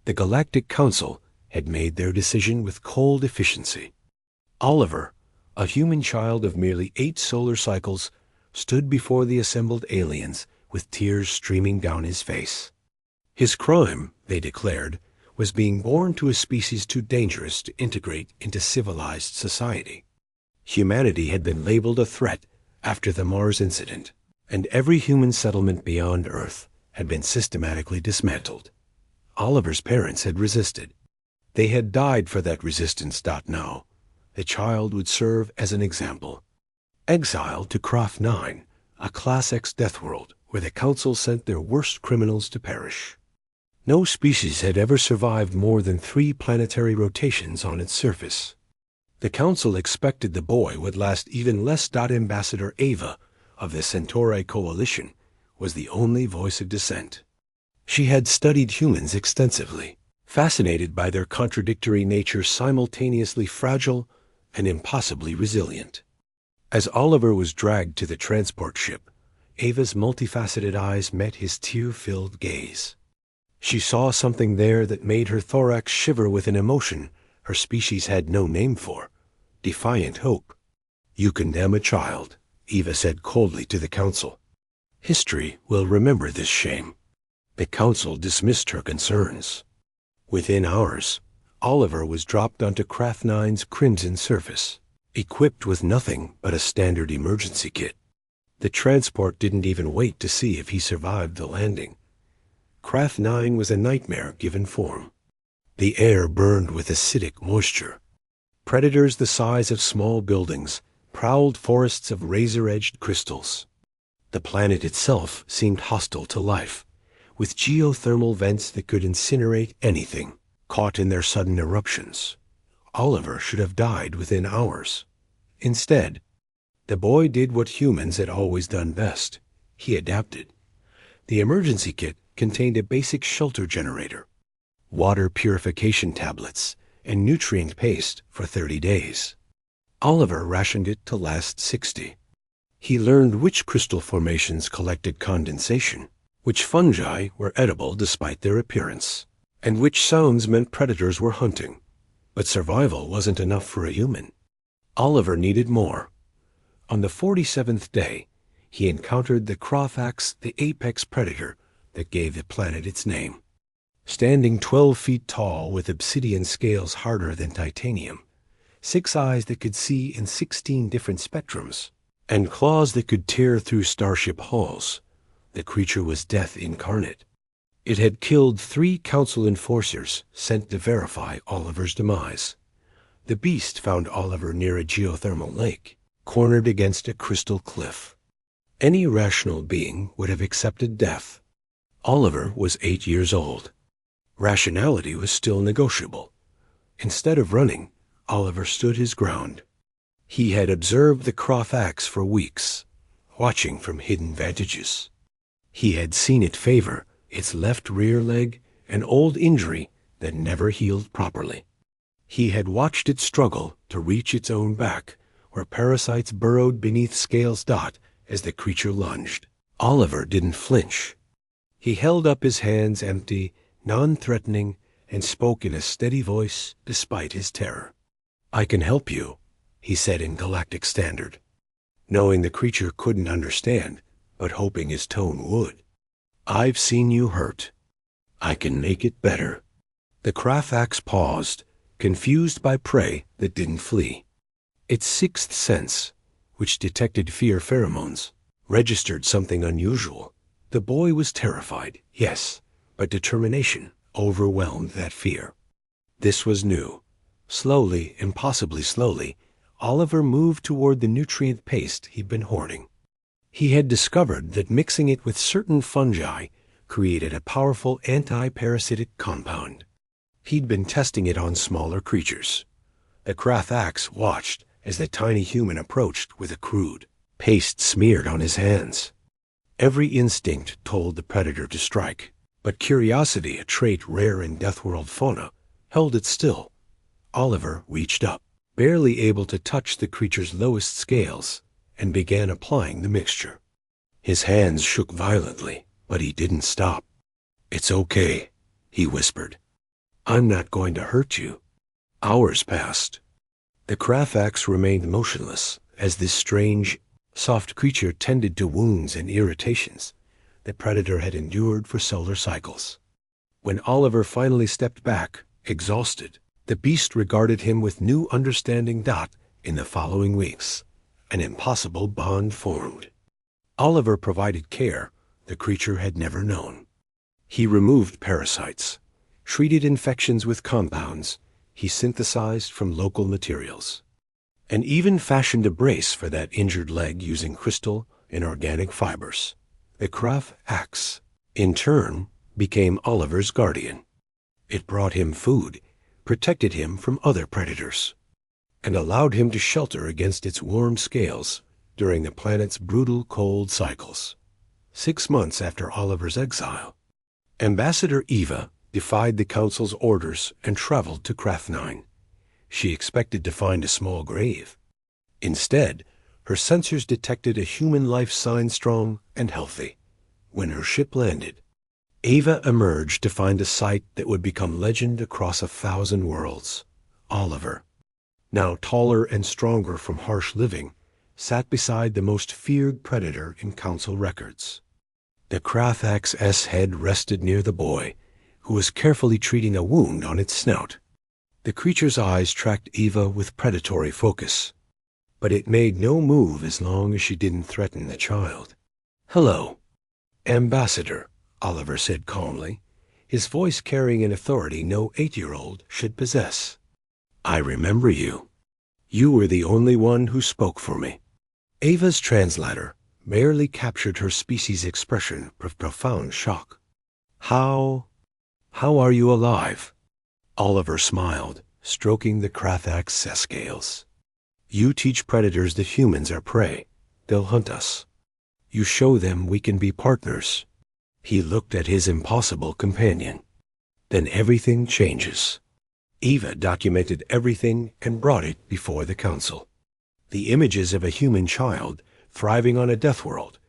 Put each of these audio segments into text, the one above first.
The Galactic Council had made their decision with cold efficiency. Oliver, a human child of merely 8 solar cycles, stood before the assembled aliens with tears streaming down his face. His crime, they declared, was being born to a species too dangerous to integrate into civilized society. Humanity had been labeled a threat after the Mars incident, and every human settlement beyond Earth had been systematically dismantled. Oliver's parents had resisted. They had died for that resistance. Now, the child would serve as an example. Exiled to Craft 9, a Class X death world where the Council sent their worst criminals to perish. No species had ever survived more than 3 planetary rotations on its surface. The Council expected the boy would last even less. Ambassador Ava of the Centauri Coalition was the only voice of dissent. She had studied humans extensively, fascinated by their contradictory nature, simultaneously fragile and impossibly resilient. As Oliver was dragged to the transport ship, Ava's multifaceted eyes met his tear-filled gaze. She saw something there that made her thorax shiver with an emotion her species had no name for: defiant hope. "You condemn a child," Eva said coldly to the Council. "History will remember this shame." The Council dismissed her concerns. Within hours, Oliver was dropped onto Craft 9's crimson surface, equipped with nothing but a standard emergency kit. The transport didn't even wait to see if he survived the landing. Craft 9 was a nightmare given form. The air burned with acidic moisture. Predators the size of small buildings prowled forests of razor-edged crystals. The planet itself seemed hostile to life, with geothermal vents that could incinerate anything caught in their sudden eruptions. Oliver should have died within hours. Instead, the boy did what humans had always done best. He adapted. The emergency kit contained a basic shelter generator, water purification tablets, and nutrient paste for 30 days. Oliver rationed it to last 60. He learned which crystal formations collected condensation, which fungi were edible despite their appearance, and which sounds meant predators were hunting. But survival wasn't enough for a human. Oliver needed more. On the 47th day, he encountered the Crawfax, the apex predator that gave the planet its name. Standing 12 feet tall with obsidian scales harder than titanium, 6 eyes that could see in 16 different spectrums, and claws that could tear through starship hulls, the creature was death incarnate. It had killed 3 Council enforcers sent to verify Oliver's demise. The beast found Oliver near a geothermal lake, cornered against a crystal cliff. Any rational being would have accepted death. Oliver was 8 years old. Rationality was still negotiable. Instead of running, Oliver stood his ground. He had observed the Crawfax for weeks, watching from hidden vantages. He had seen it favor its left rear leg, an old injury that never healed properly. He had watched it struggle to reach its own back, where parasites burrowed beneath scales. As the creature lunged, Oliver didn't flinch. He held up his hands empty, non-threatening, and spoke in a steady voice despite his terror. "I can help you," he said in Galactic Standard, knowing the creature couldn't understand, but hoping his tone would. "I've seen you hurt. I can make it better." The Crawfax paused, confused by prey that didn't flee. Its 6th sense, which detected fear pheromones, registered something unusual. The boy was terrified, yes, but determination overwhelmed that fear. This was new. Slowly, impossibly slowly, Oliver moved toward the nutrient paste he'd been hoarding. He had discovered that mixing it with certain fungi created a powerful anti-parasitic compound. He'd been testing it on smaller creatures. The Crawfax watched as the tiny human approached with a crude paste smeared on his hands. Every instinct told the predator to strike, but curiosity, a trait rare in Deathworld fauna, held it still. Oliver reached up, barely able to touch the creature's lowest scales, and began applying the mixture. His hands shook violently, but he didn't stop. "It's okay," he whispered. I'm not going to hurt you. Hours passed. The Kraffax remained motionless as this strange, soft creature tended to wounds and irritations the predator had endured for solar cycles. When Oliver finally stepped back, exhausted, the beast regarded him with new understanding. In the following weeks, an impossible bond formed. Oliver provided care the creature had never known. He removed parasites, treated infections with compounds he synthesized from local materials, and even fashioned a brace for that injured leg using crystal and organic fibers. The Kraffax, in turn, became Oliver's guardian. It brought him food, protected him from other predators, and allowed him to shelter against its warm scales during the planet's brutal cold cycles. 6 months after Oliver's exile, Ambassador Eva defied the Council's orders and traveled to Krafnine. She expected to find a small grave. Instead, her sensors detected a human life sign strong and healthy. When her ship landed, Eva emerged to find a sight that would become legend across 1,000 worlds. Oliver, now taller and stronger from harsh living, sat beside the most feared predator in Council records. The Kraffax's head rested near the boy, who was carefully treating a wound on its snout. The creature's eyes tracked Eva with predatory focus, but it made no move as long as she didn't threaten the child. "Hello, Ambassador," Oliver said calmly, his voice carrying an authority no 8-year-old should possess. "I remember you. You were the only one who spoke for me." Eva's translator merely captured her species' expression of profound shock. How are you alive?" Oliver smiled, stroking the Kraffax scales. "You teach predators that humans are prey. They'll hunt us. You show them we can be partners." He looked at his impossible companion. "Then everything changes." Eva documented everything and brought it before the Council. The images of a human child thriving on a death world,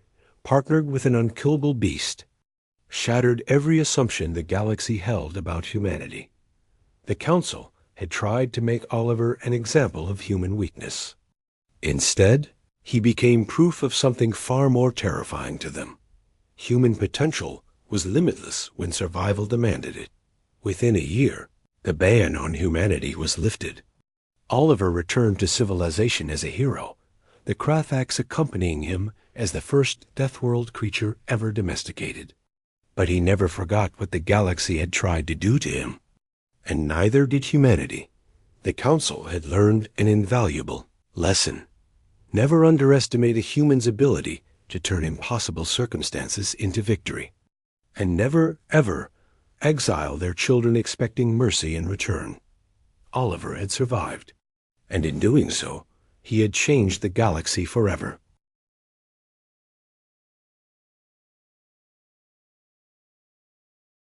partnered with an unkillable beast, shattered every assumption the galaxy held about humanity. The Council had tried to make Oliver an example of human weakness. Instead, he became proof of something far more terrifying to them. Human potential was limitless when survival demanded it. Within a year, the ban on humanity was lifted. Oliver returned to civilization as a hero, the Kraffax accompanying him as the first Deathworld creature ever domesticated. But he never forgot what the galaxy had tried to do to him. And neither did humanity. The Council had learned an invaluable lesson. Never underestimate a human's ability to turn impossible circumstances into victory. And never, ever, exile their children expecting mercy in return. Oliver had survived, and in doing so, he had changed the galaxy forever.